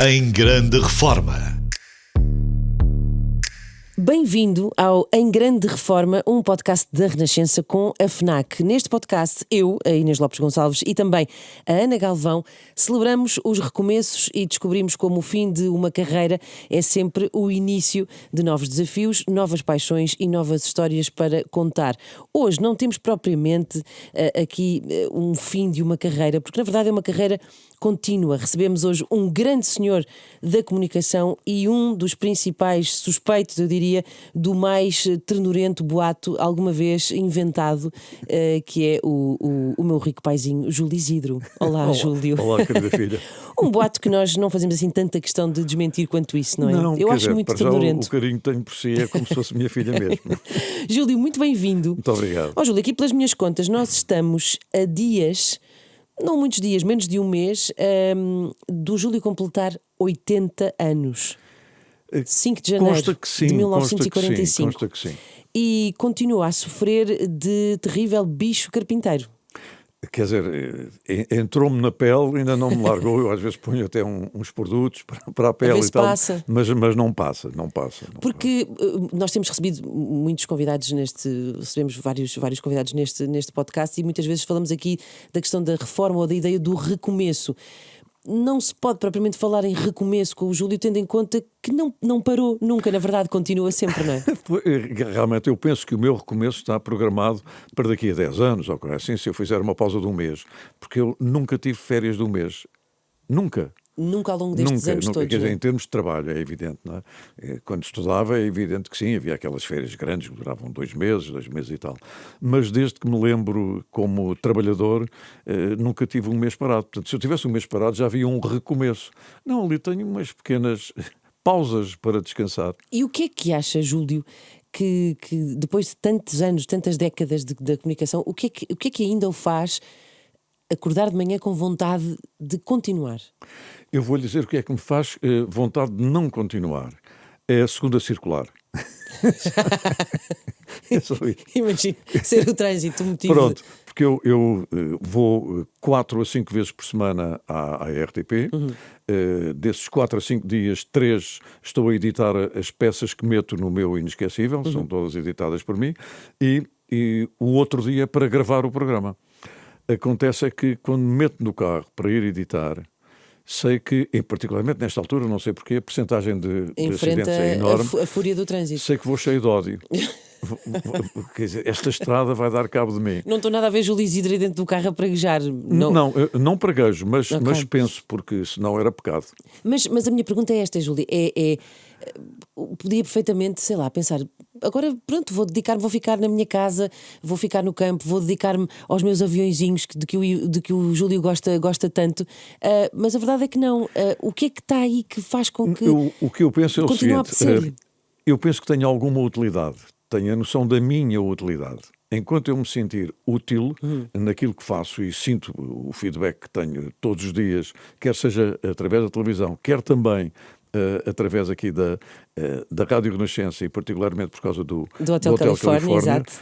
Em Grande Reforma. Bem-vindo ao Em Grande Reforma, um podcast da Renascença com a FNAC. Neste podcast, eu, a Inês Lopes Gonçalves e também a Ana Galvão, celebramos os recomeços e descobrimos como o fim de uma carreira é sempre o início de novos desafios, novas paixões e novas histórias para contar. Hoje não temos propriamente aqui um fim de uma carreira, porque na verdade é uma carreira contínua. Recebemos hoje um grande senhor da comunicação e um dos principais suspeitos, eu diria, do mais ternurento boato alguma vez inventado, que é o meu rico paizinho, Júlio Isidro. Olá, Júlio. Olá, querida filha. Um boato que nós não fazemos assim tanta questão de desmentir quanto isso, não é? Não, eu acho muito ternurento. O carinho que tenho por si é como se fosse minha filha mesmo. Júlio, muito bem-vindo. Muito obrigado. Júlio, aqui pelas minhas contas, nós estamos a dias, não muitos dias, menos de um mês, do Júlio completar 80 anos. 5 de janeiro Consta que sim, de 1945. consta que sim. E continua a sofrer de terrível bicho carpinteiro. Quer dizer, entrou-me na pele, ainda não me largou. Eu às vezes ponho até uns produtos para a pele e tal. Passa. Mas não passa. Porque nós temos recebido muitos convidados recebemos vários convidados neste podcast e muitas vezes falamos aqui da questão da reforma ou da ideia do recomeço. Não se pode propriamente falar em recomeço com o Júlio, tendo em conta que não parou nunca, na verdade, continua sempre, não é? Realmente eu penso que o meu recomeço está programado para daqui a 10 anos, ou assim, se eu fizer uma pausa de um mês, porque eu nunca tive férias de um mês. Nunca ao longo destes anos todos. Quer dizer, não é? em termos de trabalho, é evidente, não é? Quando estudava, é evidente que sim, havia aquelas férias grandes que duravam 2 meses e tal. Mas desde que me lembro como trabalhador, nunca tive um mês parado. Portanto, se eu tivesse um mês parado, já havia um recomeço. Não, ali tenho umas pequenas pausas para descansar. E o que é que acha, Júlio, que depois de tantos anos, tantas décadas da comunicação, o que é que ainda o faz acordar de manhã com vontade de continuar? Eu vou-lhe dizer o que é que me faz vontade de não continuar. É a segunda circular. É só isso. Imagino ser o trânsito o motivo. Pronto, porque eu vou 4 a 5 vezes por semana à RTP. Desses 4 a 5 dias, 3 estou a editar as peças que meto no meu Inesquecível, são todas editadas por mim, e o outro dia para gravar o programa. Acontece é que quando me meto no carro para ir editar, sei que, particularmente nesta altura, não sei porquê, a percentagem de acidentes é enorme. A fúria do trânsito. Sei que vou cheio de ódio. Quer dizer, esta estrada vai dar cabo de mim. Não estou nada a ver Júlio Isidro aí dentro do carro a praguejar. Não praguejo, mas Ok. penso, porque senão era pecado. Mas a minha pergunta é esta, Júlio. Podia perfeitamente, sei lá, pensar, agora pronto, vou ficar na minha casa, vou ficar no campo, vou dedicar-me aos meus aviõezinhos de que o Júlio gosta tanto. Mas a verdade é que não. O que é que está aí que faz com que O que eu penso é o continue a seguinte: apetecer-lhe? eu penso que tenho alguma utilidade, tenho a noção da minha utilidade. Enquanto eu me sentir útil naquilo que faço e sinto o feedback que tenho todos os dias, quer seja através da televisão, quer também através aqui da Rádio Renascença e particularmente por causa do Hotel Califórnia, exato.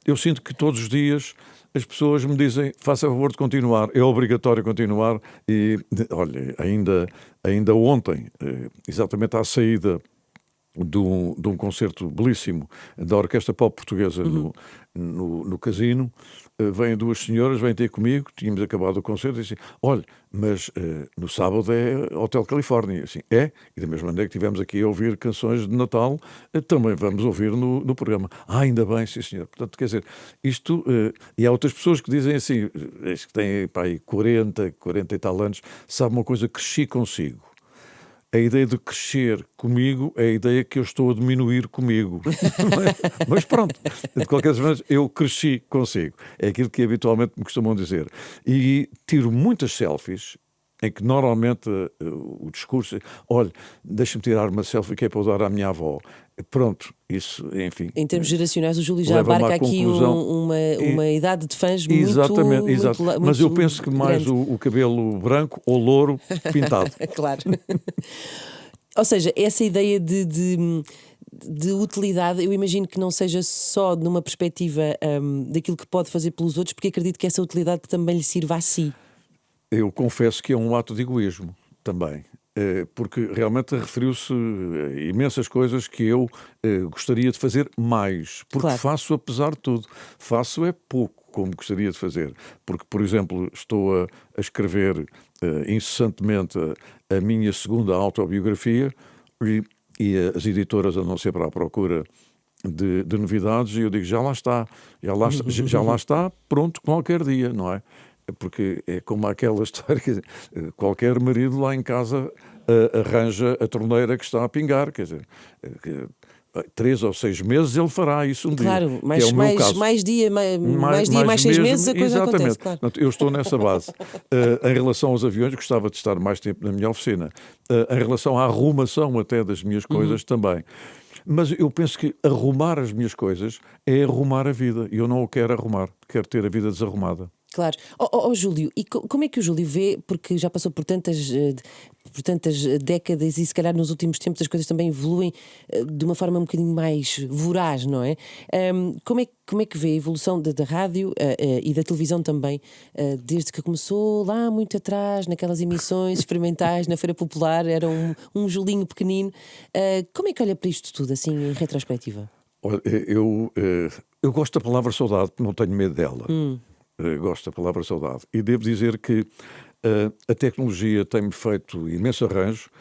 Eu sinto que todos os dias as pessoas me dizem: faça favor de continuar, é obrigatório continuar. E olha, ainda ontem, exatamente à saída de um concerto belíssimo da Orquestra Pop Portuguesa no Casino, vêm 2 senhoras, vêm ter comigo, tínhamos acabado o concerto e dizem: olha, mas no sábado é Hotel Califórnia. Assim, é? E da mesma maneira que estivemos aqui a ouvir canções de Natal, também vamos ouvir no programa. Ainda bem, sim senhor. Portanto, quer dizer, isto, e há outras pessoas que dizem assim, que têm aí 40 e tal anos, sabe uma coisa, cresci consigo. A ideia de crescer comigo é a ideia que eu estou a diminuir comigo. Mas pronto, de qualquer maneira, eu cresci consigo. É aquilo que habitualmente me costumam dizer. E tiro muitas selfies em que normalmente o discurso é: olha, deixa-me tirar uma selfie que é para eu dar à minha avó. Pronto, isso, enfim. Em termos geracionais, o Júlio já leva-me abarca à aqui conclusão. uma idade de fãs Exatamente, muito, exato. muito Mas eu penso que mais grande. o cabelo branco ou louro pintado. Claro. Ou seja, essa ideia de utilidade, eu imagino que não seja só numa perspectiva daquilo que pode fazer pelos outros, porque acredito que essa utilidade também lhe sirva a si. Eu confesso que é um ato de egoísmo também. porque realmente referiu-se a imensas coisas que eu gostaria de fazer mais, porque Claro. faço apesar de tudo. Faço é pouco como gostaria de fazer, porque, por exemplo, estou a escrever incessantemente a minha segunda autobiografia e as editoras andam sempre à procura de novidades e eu digo, já lá está, pronto qualquer dia, não é? Porque é como aquela história, quer dizer, qualquer marido lá em casa arranja a torneira que está a pingar, quer dizer, 3 ou 6 meses ele fará isso um Claro, dia, que mais, é o meu mais, caso. mais dia, mais 6 mesmo, meses, a coisa acontece, exatamente. claro. Portanto, eu estou nessa base. Em relação aos aviões, gostava de estar mais tempo na minha oficina. Em relação à arrumação até das minhas coisas também. Mas eu penso que arrumar as minhas coisas é arrumar a vida. E eu não o quero arrumar. Quero ter a vida desarrumada. Claro. Júlio, e como é que o Júlio vê, porque já passou por tantas décadas e se calhar nos últimos tempos as coisas também evoluem de uma forma um bocadinho mais voraz, não é? Como é que vê a evolução da rádio e da televisão também, desde que começou lá muito atrás, naquelas emissões experimentais na Feira Popular, era um Julinho pequenino. Como é que olha para isto tudo, assim, em retrospectiva? Olha, eu gosto da palavra saudade, porque não tenho medo dela. Gosto da palavra saudade. E devo dizer que a tecnologia tem-me feito imenso arranjo.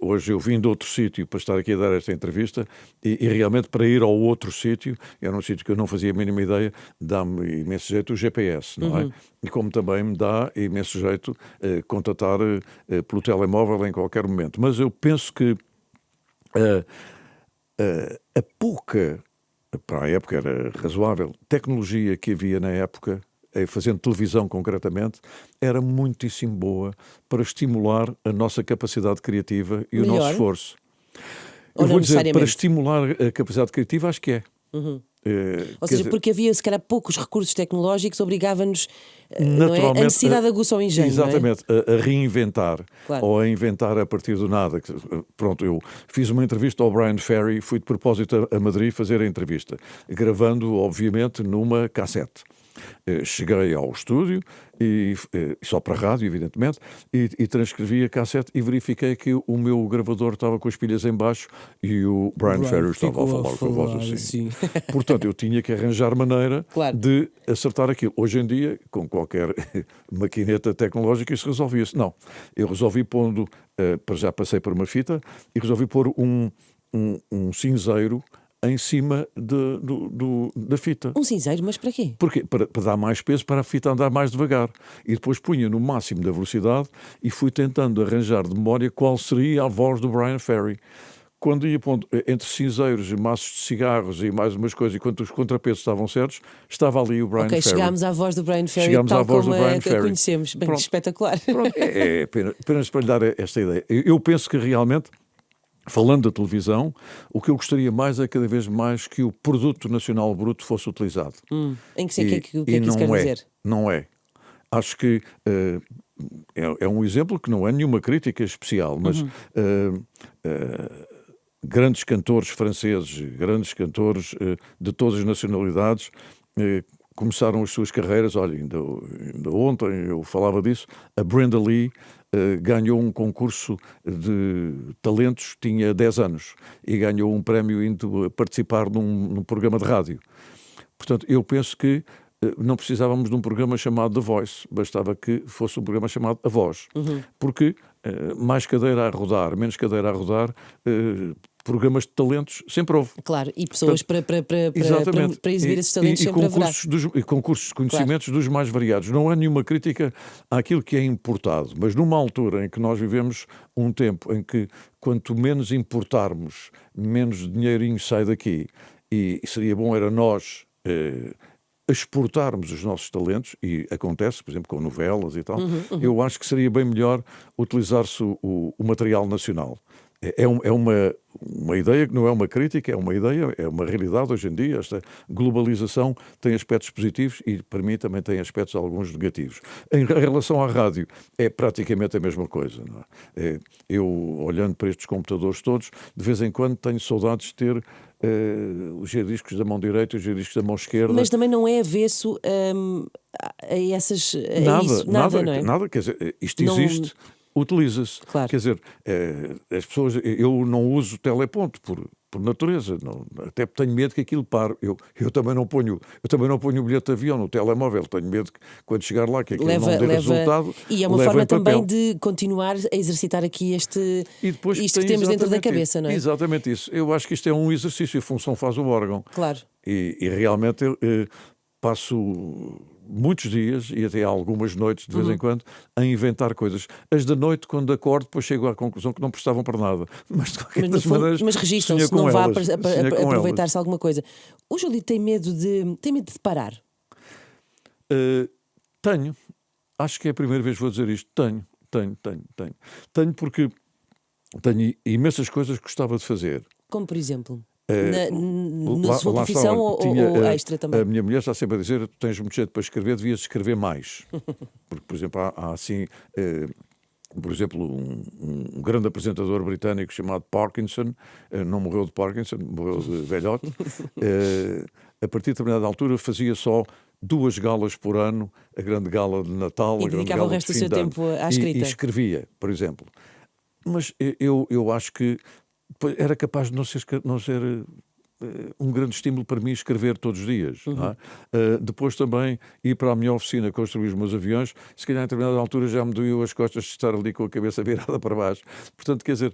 Hoje eu vim de outro sítio para estar aqui a dar esta entrevista e realmente para ir ao outro sítio, era um sítio que eu não fazia a mínima ideia, dá-me imenso jeito o GPS, não é? E como também me dá imenso jeito contatar pelo telemóvel em qualquer momento. Mas eu penso que a pouca, para a época era razoável, tecnologia que havia na época, fazendo televisão concretamente, era muitíssimo boa para estimular a nossa capacidade criativa e o nosso esforço. Ou Eu não vou dizer, para necessariamente? estimular a capacidade criativa, acho que é. Ou seja, porque havia se calhar poucos recursos tecnológicos, obrigava-nos não é? A naturalmente, necessidade aguça ao engenho, exatamente, não é? a reinventar, Claro. ou a inventar a partir do nada. Pronto, eu fiz uma entrevista ao Brian Ferry, fui de propósito a Madrid fazer a entrevista, gravando, obviamente, numa cassete. Cheguei ao estúdio, só para a rádio, evidentemente, e transcrevi a cassete e verifiquei que o meu gravador estava com as pilhas em baixo e o Brian Ferry estava a falar com a voz assim. Portanto, eu tinha que arranjar maneira Claro. de acertar aquilo. Hoje em dia, com qualquer maquineta tecnológica, isso resolvia-se. Não, eu resolvi pondo, já passei por uma fita, e resolvi pôr um cinzeiro em cima da fita. Um cinzeiro, mas para quê? Porquê? Para dar mais peso, para a fita andar mais devagar. E depois punha no máximo da velocidade e fui tentando arranjar de memória qual seria a voz do Brian Ferry. Quando ia pondo entre cinzeiros e maços de cigarros e mais umas coisas, enquanto os contrapesos estavam certos, estava ali o Brian Ferry. Chegámos à voz do Brian Ferry, Chegámos tal à voz como do Brian a Ferry. conhecemos. Bem, Pronto. espetacular. Pronto, é apenas para lhe dar esta ideia. Eu penso que realmente, falando da televisão, o que eu gostaria mais é cada vez mais que o produto nacional bruto fosse utilizado. Em que, o que é que isso não quer dizer? Não é. Acho que é um exemplo que não é nenhuma crítica especial, mas grandes cantores franceses, grandes cantores de todas as nacionalidades começaram as suas carreiras. Olha, ainda ontem eu falava disso. A Brenda Lee ganhou um concurso de talentos, tinha 10 anos, e ganhou um prémio indo participar num programa de rádio. Portanto, eu penso que não precisávamos de um programa chamado The Voice, bastava que fosse um programa chamado A Voz. Porque mais cadeira a rodar, menos cadeira a rodar, programas de talentos sempre houve. Claro, e pessoas para exibir esses talentos sempre haverá. E concursos de conhecimentos dos mais variados. Não há nenhuma crítica àquilo que é importado, mas numa altura em que nós vivemos um tempo em que quanto menos importarmos, menos dinheirinho sai daqui, e seria bom era nós exportarmos os nossos talentos, e acontece, por exemplo, com novelas e tal, eu acho que seria bem melhor utilizar-se o material nacional. É uma ideia que não é uma crítica, é uma ideia, é uma realidade hoje em dia. Esta globalização tem aspectos positivos e, para mim, também tem aspectos alguns negativos. Em relação à rádio, é praticamente a mesma coisa. Não é? Eu, olhando para estes computadores todos, de vez em quando tenho saudades de ter os giradiscos da mão direita e os giradiscos da mão esquerda. Mas também não é avesso a essas... Nada, isso, nada, não é? nada, quer dizer, isto Não- existe. utiliza-se. Claro. Quer dizer, as pessoas, eu não uso teleponto por natureza, não, até porque tenho medo que aquilo pare. Eu também não ponho o bilhete de avião no telemóvel, tenho medo que quando chegar lá que aquilo não dê resultado. E é uma leve forma em papel. também de continuar a exercitar aqui isto que temos dentro da cabeça, não é? Exatamente isso. Eu acho que isto é um exercício, a função faz o órgão. Claro. E realmente eu passo muitos dias e até algumas noites de vez em quando a inventar coisas. As da noite, quando acordo, depois chego à conclusão que não prestavam para nada. Mas de qualquer das maneiras, Mas registram-se, sonhei não com vá elas, sonhei com aproveitar-se alguma coisa. O Júlio tem medo de parar. Tenho. Acho que é a primeira vez que vou dizer isto. Tenho porque tenho imensas coisas que gostava de fazer. Como, por exemplo? Na sua Lá profissão está, ou extra também? A minha mulher está sempre a dizer: tu tens muito jeito para escrever, devias escrever mais. Porque, por exemplo, há assim, por exemplo, um grande apresentador britânico chamado Parkinson, não morreu de Parkinson, morreu de velhote. A partir de determinada altura fazia só 2 galas por ano, a grande gala de Natal, E a grande dedicava gala o resto de do fim seu de ano. tempo à escrita. E escrevia, por exemplo. Mas eu acho que era capaz de não ser um grande estímulo para mim escrever todos os dias. Não é? Depois também ir para a minha oficina construir os meus aviões, se calhar em determinada altura já me doeu as costas de estar ali com a cabeça virada para baixo. Portanto, quer dizer,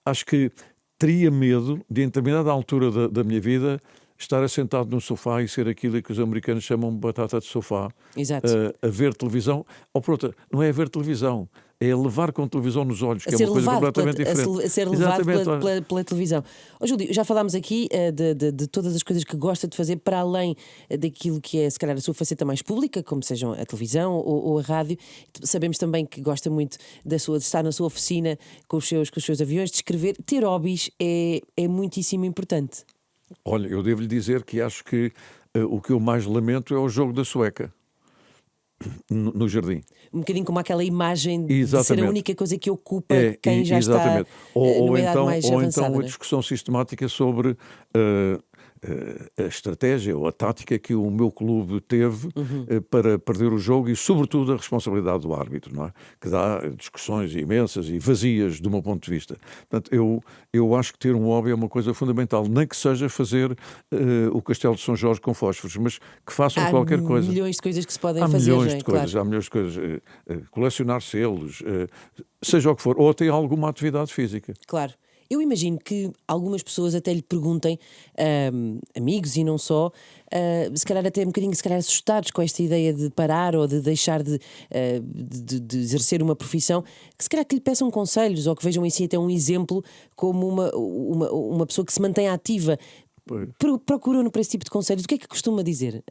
acho que teria medo de em determinada altura da minha vida estar assentado num sofá e ser aquilo que os americanos chamam de batata de sofá. Exato. A ver televisão. Ou pronto, não é a ver televisão, é levar com televisão nos olhos, que é uma coisa completamente diferente. A ser levado pela televisão. Júlio, já falámos aqui de todas as coisas que gosta de fazer para além daquilo que é, se calhar, a sua faceta mais pública, como sejam a televisão ou a rádio. Sabemos também que gosta muito de estar na sua oficina com os seus aviões, de escrever. Ter hobbies é muitíssimo importante. Olha, eu devo-lhe dizer que acho que o que eu mais lamento é o jogo da sueca no jardim. Um bocadinho como aquela imagem de Exatamente. ser a única coisa que ocupa quem já exatamente. está numa idade mais avançada. Então a discussão sistemática sobre a estratégia ou a tática que o meu clube teve para perder o jogo e, sobretudo, a responsabilidade do árbitro, não é? Que dá discussões imensas e vazias do meu ponto de vista. Portanto, eu acho que ter um hobby é uma coisa fundamental, nem que seja fazer o Castelo de São Jorge com fósforos, mas que façam qualquer coisa. Há milhões de coisas que se podem Há fazer. milhões de coisas, há milhões de coisas. Colecionar selos, seja o que for, ou até alguma atividade física. Claro. Eu imagino que algumas pessoas até lhe perguntem, amigos e não só, se calhar até um bocadinho assustados com esta ideia de parar ou de deixar de exercer uma profissão, que se calhar que lhe peçam conselhos ou que vejam em si até um exemplo como uma pessoa que se mantém ativa. Procurou-no para esse tipo de conselhos. O que é que costuma dizer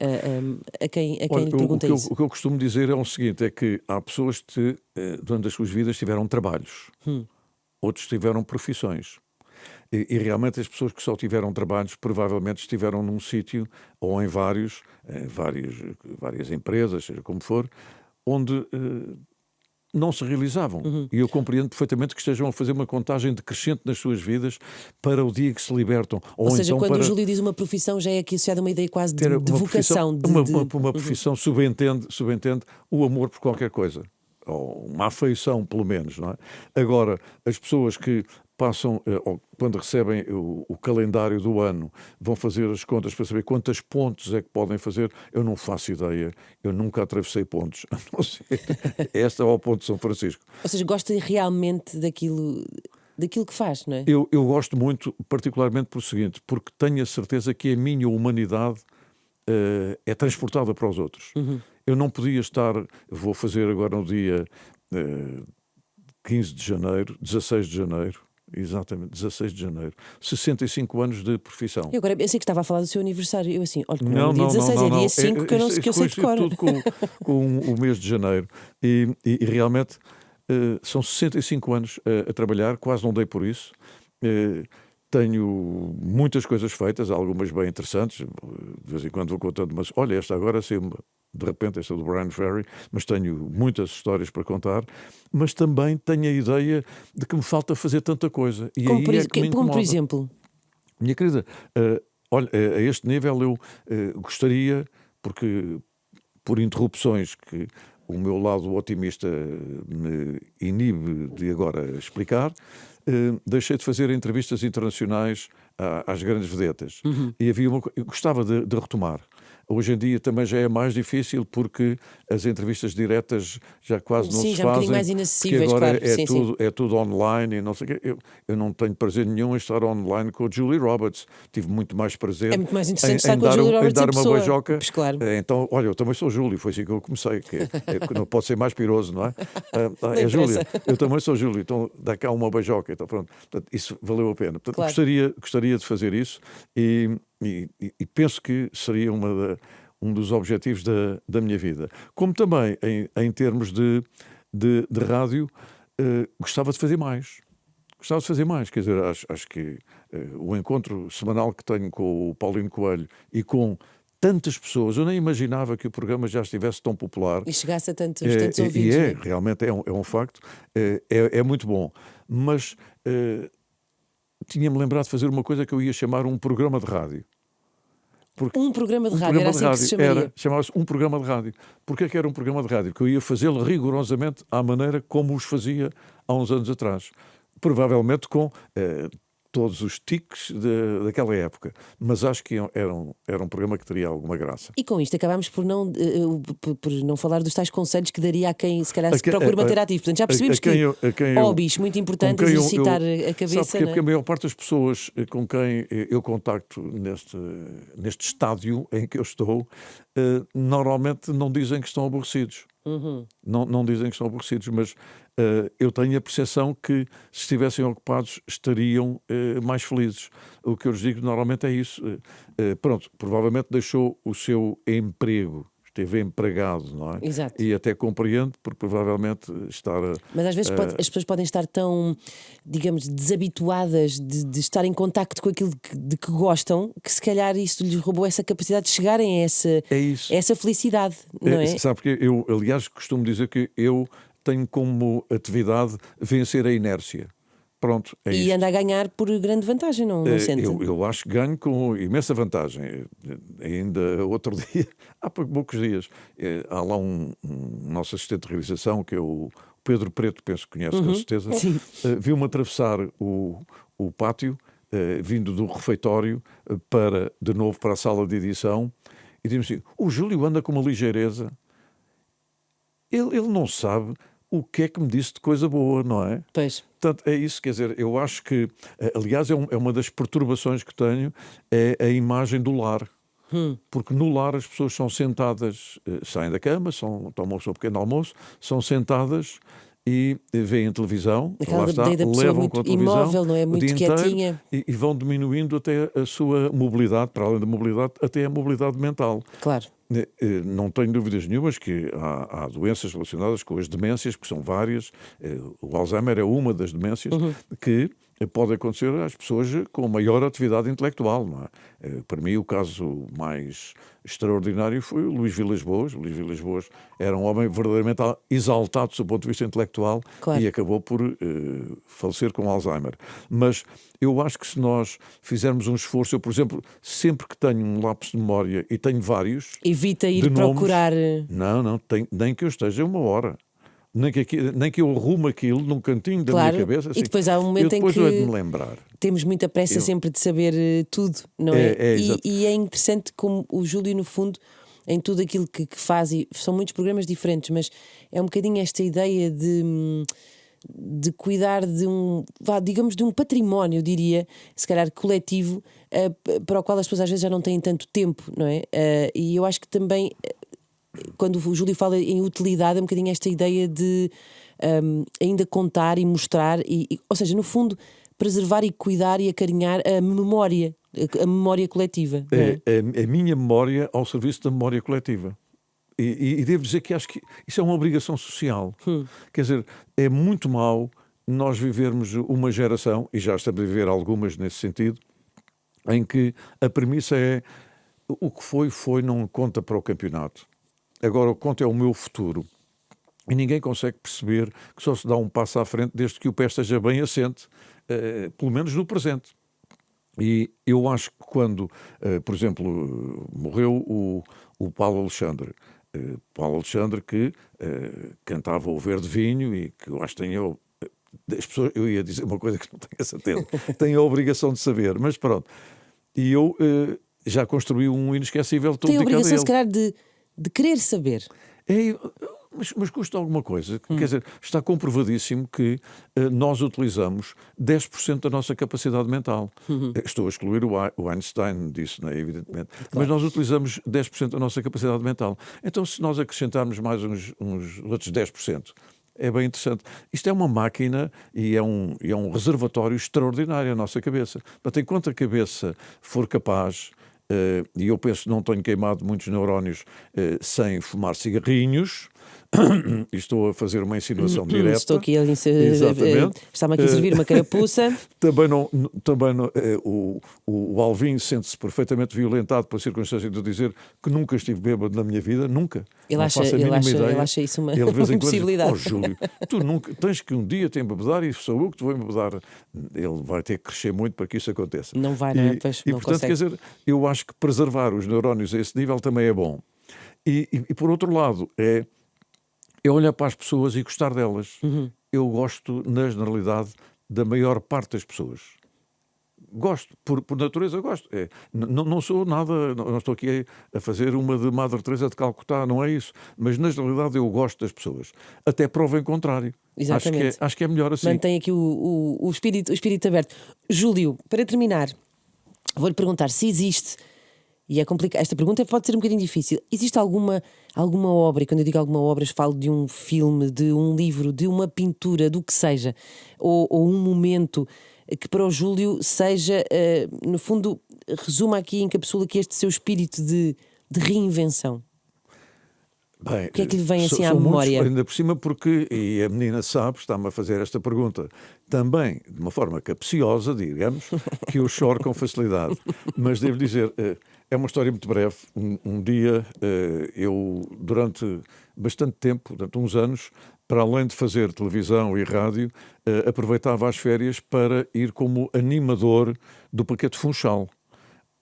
a quem lhe pergunta isso? O que eu costumo dizer é o seguinte, é que há pessoas que durante as suas vidas tiveram trabalhos. Outros tiveram profissões. E realmente as pessoas que só tiveram trabalhos provavelmente estiveram num sítio ou em várias empresas, seja como for, onde não se realizavam. E eu compreendo perfeitamente que estejam a fazer uma contagem decrescente nas suas vidas para o dia que se libertam. Ou seja, então quando para o Júlio diz uma profissão, já é aqui associada uma ideia quase de uma vocação. Uma profissão subentende o amor por qualquer coisa. Ou uma afeição, pelo menos, não é? Agora, as pessoas que passam, quando recebem o calendário do ano, vão fazer as contas para saber quantas pontes é que podem fazer, eu não faço ideia. Eu nunca atravessei pontes, a não ser esta ou a ponte de São Francisco. Ou seja, gosta realmente daquilo que faz, não é? Eu gosto muito, particularmente por o seguinte, porque tenho a certeza que a minha humanidade é transportada para os outros. Eu não podia estar, vou fazer agora no dia 15 de janeiro, 16 de janeiro, exatamente, 16 de janeiro, 65 anos de profissão. Eu sei que estava a falar do seu aniversário, eu assim, olha, não é dia 16, não, é dia 5 que eu sei de cor. Tudo com o mês de janeiro. E realmente são 65 anos a trabalhar, quase não dei por isso. Tenho muitas coisas feitas, algumas bem interessantes, de vez em quando vou contando, mas olha, esta agora saiu de repente, esta do Brian Ferry, mas tenho muitas histórias para contar, mas também tenho a ideia de que me falta fazer tanta coisa. E como, como por exemplo? Minha querida, olha, a este nível eu gostaria, porque por interrupções que o meu lado otimista me inibe de agora explicar, deixei de fazer entrevistas internacionais às grandes vedetas. E havia eu gostava de retomar. Hoje em dia também já é mais difícil porque as entrevistas diretas já quase não Sim, se já é um bocadinho fazem. mais Porque inacessíveis, agora claro. Sim, sim. é tudo online e não sei o quê. Eu não tenho prazer nenhum em estar online com a Julie Roberts. Tive muito mais prazer É muito mais interessante estar em com a dar, Julia em Roberts dar em uma pessoa. beijoca. Pois claro. Então, olha, eu também sou Júlio, foi assim que eu comecei. Que não pode ser mais piroso, não é? Não É Júlia, interessa. eu também sou Júlio, então dá cá uma beijoca. Então, pronto. Portanto, isso valeu a pena. Portanto, Claro. gostaria de fazer isso e penso que seria um dos objetivos da minha vida. Como também, em termos de rádio, gostava de fazer mais. Gostava de fazer mais, quer dizer, acho que o encontro semanal que tenho com o Paulino Coelho e com tantas pessoas, eu nem imaginava que o programa já estivesse tão popular. E chegasse a tantos E ouvidos, não é? realmente é um facto, é muito bom. Mas tinha-me lembrado de fazer uma coisa que eu ia chamar um programa de rádio. Um programa de Um rádio, era programa de assim que se chamaria. chamava-se um programa de rádio. Porquê que era um programa de rádio? Que eu ia fazê-lo rigorosamente à maneira como os fazia há uns anos atrás. Provavelmente com todos os tiques daquela época. Mas acho que era um programa que teria alguma graça. E com isto acabámos por não falar dos tais conselhos que daria a quem se calhar A se quem- procura manter ativo. Portanto, já percebemos que a quem eu- hobbies muito com importante, quem exercitar a sabe cabeça, porquê? não é? Porque a maior parte das pessoas com quem eu contacto neste estádio em que eu estou, normalmente não dizem que estão aborrecidos. Não dizem que estão aborrecidos, mas eu tenho a percepção que se estivessem ocupados estariam mais felizes. O que eu lhes digo normalmente é isso. Pronto, provavelmente deixou o seu emprego, esteve empregado, não é? Exato. E até compreendo, porque provavelmente estar Mas às vezes as pessoas podem estar tão, digamos, desabituadas de estar em contacto com aquilo de que gostam, que se calhar isso lhes roubou essa capacidade de chegarem a É isso. essa felicidade, não é? Sabe, porque eu, aliás, costumo dizer que eu tenho como atividade vencer a inércia. Pronto, é E isto. anda a ganhar por grande vantagem, não sente? Eu acho que ganho com imensa vantagem. Ainda outro dia, há poucos dias, há lá um nosso assistente de realização, que é o Pedro Preto, penso que conhece com certeza, Sim. viu-me atravessar o pátio, vindo do refeitório, de novo para a sala de edição, e diz-me assim: o Júlio anda com uma ligeireza. Ele não sabe o que é que me disse de coisa boa, não é? Pois. Portanto, é isso, quer dizer, eu acho que, aliás, é uma das perturbações que tenho, é a imagem do lar. Porque no lar as pessoas são sentadas, saem da cama, tomam o seu pequeno almoço, são sentadas e veem televisão, Aquela lá está, ideia da pessoa levam muito com a televisão imóvel, não é? o Muito dia inteiro quietinha. e vão diminuindo até a sua mobilidade, para além da mobilidade, até a mobilidade mental. Claro. Não tenho dúvidas nenhumas que há doenças relacionadas com as demências, que são várias. O Alzheimer é uma das demências que pode acontecer às pessoas com maior atividade intelectual. Não é? Para mim, o caso mais extraordinário foi o Luís Vilas Boas. O Luís Vilas Boas era um homem verdadeiramente exaltado do seu ponto de vista intelectual, Claro. e acabou por falecer com Alzheimer. Mas eu acho que se nós fizermos um esforço, eu, por exemplo, sempre que tenho um lapso de memória, e tenho vários, Evita ir de nomes, procurar. nem que eu esteja uma hora. Nem que eu arrume aquilo num cantinho da Claro, minha cabeça. e depois há um momento eu em depois que eu hei de me lembrar. temos muita pressa sempre de saber tudo, não é? Exato. E é interessante como o Júlio, no fundo, em tudo aquilo que faz, e são muitos programas diferentes, mas é um bocadinho esta ideia de cuidar de digamos, de um património, eu diria, se calhar coletivo, para o qual as pessoas às vezes já não têm tanto tempo, não é? E eu acho que também, quando o Júlio fala em utilidade, é um bocadinho esta ideia de ainda contar e mostrar, ou seja, no fundo, preservar e cuidar e acarinhar a memória coletiva. Não é? A minha memória ao serviço da memória coletiva. E devo dizer que acho que isso é uma obrigação social. Quer dizer, é muito mau nós vivermos uma geração, e já estamos a viver algumas nesse sentido, em que a premissa é: o que foi, não conta para o campeonato. Agora o que conta é o meu futuro. E ninguém consegue perceber que só se dá um passo à frente desde que o pé esteja bem assente, pelo menos no presente. E eu acho que quando, por exemplo, morreu o Paulo Alexandre, Paulo Alexandre, que cantava o Verde Vinho e que eu acho que tenho... As pessoas, eu ia dizer uma coisa que não tenho a certeza, tenho a obrigação de saber, mas pronto. E eu já construí um inesquecível todo Tem a dedicado a obrigação, se ele. calhar, de querer saber. É, mas custa alguma coisa. Quer dizer, está comprovadíssimo que nós utilizamos 10% da nossa capacidade mental. Estou a excluir o Einstein disso, não é? Evidentemente. Mas nós utilizamos 10% da nossa capacidade mental. Então, se nós acrescentarmos mais uns outros 10%, é bem interessante. Isto é uma máquina e é um reservatório extraordinário a nossa cabeça. Portanto, enquanto a cabeça for capaz... e eu penso que não tenho queimado muitos neurónios sem fumar cigarrinhos. E estou a fazer uma insinuação direta. Estou aqui a Exatamente. Está-me aqui a servir uma carapuça. Também o Alvin sente-se perfeitamente violentado pela circunstância de eu dizer que nunca estive bêbado na minha vida, nunca. Ele Não acha, faço a mínima ideia. ele acha isso uma, Ele de vez em quando diz, impossibilidade. Júlio, tu nunca tens que um dia te embebedar e sou eu que te vou embebedar. Ele vai ter que crescer muito para que isso aconteça. Não vai, não é? Pois, não portanto, consegue. quer dizer, eu acho que preservar os neurónios a esse nível também é bom. E por outro lado, é olhar para as pessoas e gostar delas. Eu gosto, na generalidade, da maior parte das pessoas. Gosto, por natureza gosto. Não sou nada, não estou aqui a fazer uma de Madre Teresa de Calcutá, não é isso. Mas na generalidade eu gosto das pessoas. Até prova em contrário. Exatamente. Acho que é melhor assim. Mantém aqui o espírito aberto. Júlio, para terminar, vou-lhe perguntar se existe, e é complicado, esta pergunta pode ser um bocadinho difícil, existe alguma obra, e quando eu digo alguma obra falo de um filme, de um livro, de uma pintura, do que seja, ou um momento que para o Júlio seja, no fundo, resuma aqui, encapsula aqui este seu espírito de reinvenção. Bem, O que é que lhe vem assim à são memória? Muitos, ainda por cima porque, e a menina sabe, está-me a fazer esta pergunta, também de uma forma capciosa, digamos, que eu choro com facilidade. Mas devo dizer, é uma história muito breve. Um dia, eu, durante bastante tempo, durante uns anos, para além de fazer televisão e rádio, aproveitava as férias para ir como animador do Paquete Funchal.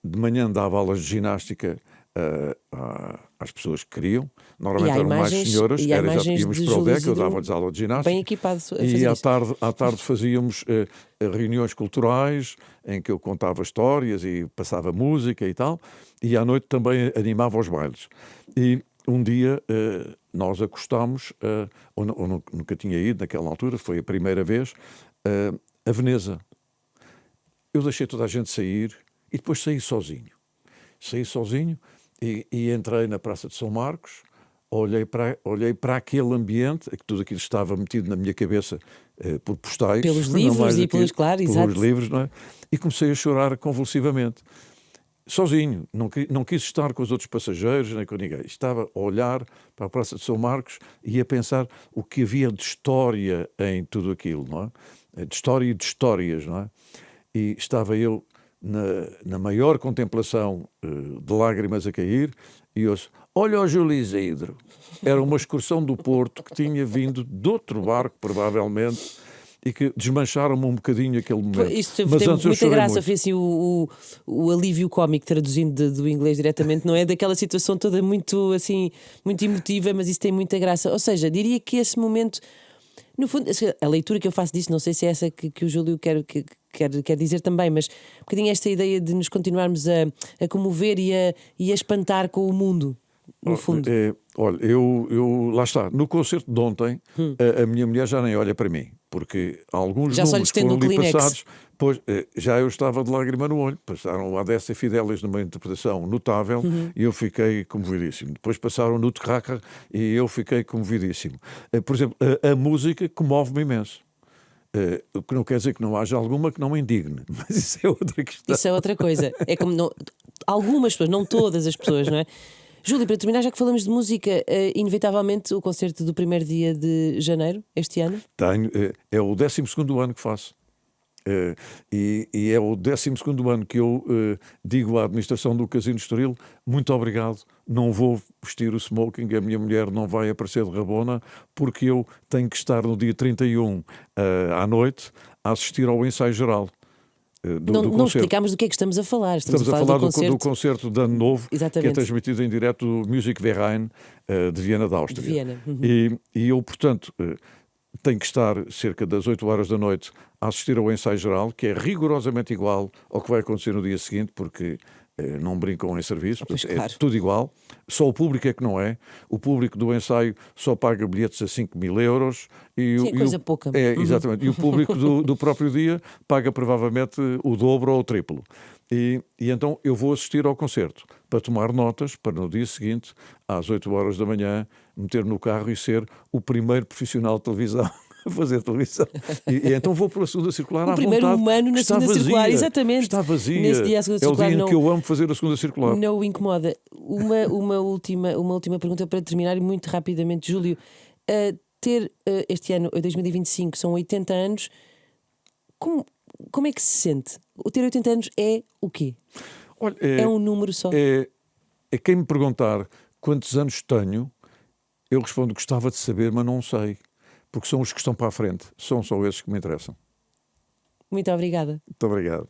De manhã dava aulas de ginástica às pessoas que queriam. Normalmente eram mais senhoras. Íamos para o DEC, eu dava-lhes aula de ginástica. Bem equipado a fazer E isso. à tarde fazíamos reuniões culturais em que eu contava histórias e passava música e tal. E à noite também animava os bailes. E um dia nós acostámos, ou nunca tinha ido naquela altura, foi a primeira vez, a Veneza. Eu deixei toda a gente sair e depois saí sozinho. Saí sozinho e entrei na Praça de São Marcos, olhei para aquele ambiente, que tudo aquilo estava metido na minha cabeça por postais. Pelos não livros mais e do que pelos, claro, pelos exato. livros, não é? E comecei a chorar convulsivamente. Sozinho, não quis estar com os outros passageiros, nem com ninguém. Estava a olhar para a Praça de São Marcos e a pensar o que havia de história em tudo aquilo, não é? De história e de histórias, não é? E estava eu na maior contemplação de lágrimas a cair e ouço, olha o Júlio Isidro. Era uma excursão do Porto que tinha vindo de outro barco, provavelmente, e que desmancharam-me um bocadinho aquele momento. Isso teve Mas antes eu muita chorei graça, muito. foi assim o alívio cómico, traduzindo do inglês diretamente, não é? Daquela situação toda muito, assim, muito emotiva, mas isso tem muita graça. Ou seja, diria que esse momento, no fundo, a leitura que eu faço disso, não sei se é essa que o Júlio quer dizer também, mas um bocadinho esta ideia de nos continuarmos a comover e a espantar com o mundo, no fundo. Olha, eu lá está, no concerto de ontem, a minha mulher já nem olha para mim, porque alguns Já só lhe números que estende foram o ali Kleenex. passados, pois, já eu estava de lágrima no olho. Passaram a Décia Fidelis numa interpretação notável e eu fiquei comovidíssimo. Depois passaram no Terraca e eu fiquei comovidíssimo. Por exemplo, a música comove-me imenso. O que não quer dizer que não haja alguma que não me indigne, mas isso é outra questão. Isso é outra coisa. É como algumas pessoas, não todas as pessoas, não é? Júlio, para terminar, já que falamos de música, inevitavelmente o concerto do primeiro dia de janeiro, este ano? Tenho, é o 12º ano que faço. E é o 12º ano que eu digo à administração do Casino de Estoril, muito obrigado, não vou vestir o smoking, a minha mulher não vai aparecer de rabona, porque eu tenho que estar no dia 31 à noite a assistir ao ensaio geral. do Não concerto. explicámos do que é que estamos a falar. Estamos a falar do do concerto de Ano Novo, que é Exatamente. transmitido em direto do Music Verein de Viena da Áustria. De Viena. Uhum. E eu, portanto, tenho que estar cerca das 8 horas da noite a assistir ao ensaio geral, que é rigorosamente igual ao que vai acontecer no dia seguinte, porque não brincam em serviço, Pois, portanto, claro. é tudo igual. Só o público é que não é. O público do ensaio só paga bilhetes a 5.000 euros. Sim, coisa pouca. Exatamente. E o público do próprio dia paga provavelmente o dobro ou o triplo. E então eu vou assistir ao concerto para tomar notas, para no dia seguinte, às 8 horas da manhã, meter no carro e ser o primeiro profissional de televisão a fazer televisão. E então vou pela segunda circular à primeiro vontade, humano que na está segunda vazia, circular, exatamente. Está vazia. Nesse dia a segunda É o circular dia em não- que eu amo fazer a segunda circular. Não o incomoda. Uma última pergunta para terminar e muito rapidamente, Júlio. Ter este ano, 2025, são 80 anos. Como é que se sente? O ter 80 anos é o quê? Olha, É um número só? É quem me perguntar quantos anos tenho, eu respondo que gostava de saber, mas não sei. Porque são os que estão para a frente. São só esses que me interessam. Muito obrigada. Muito obrigado.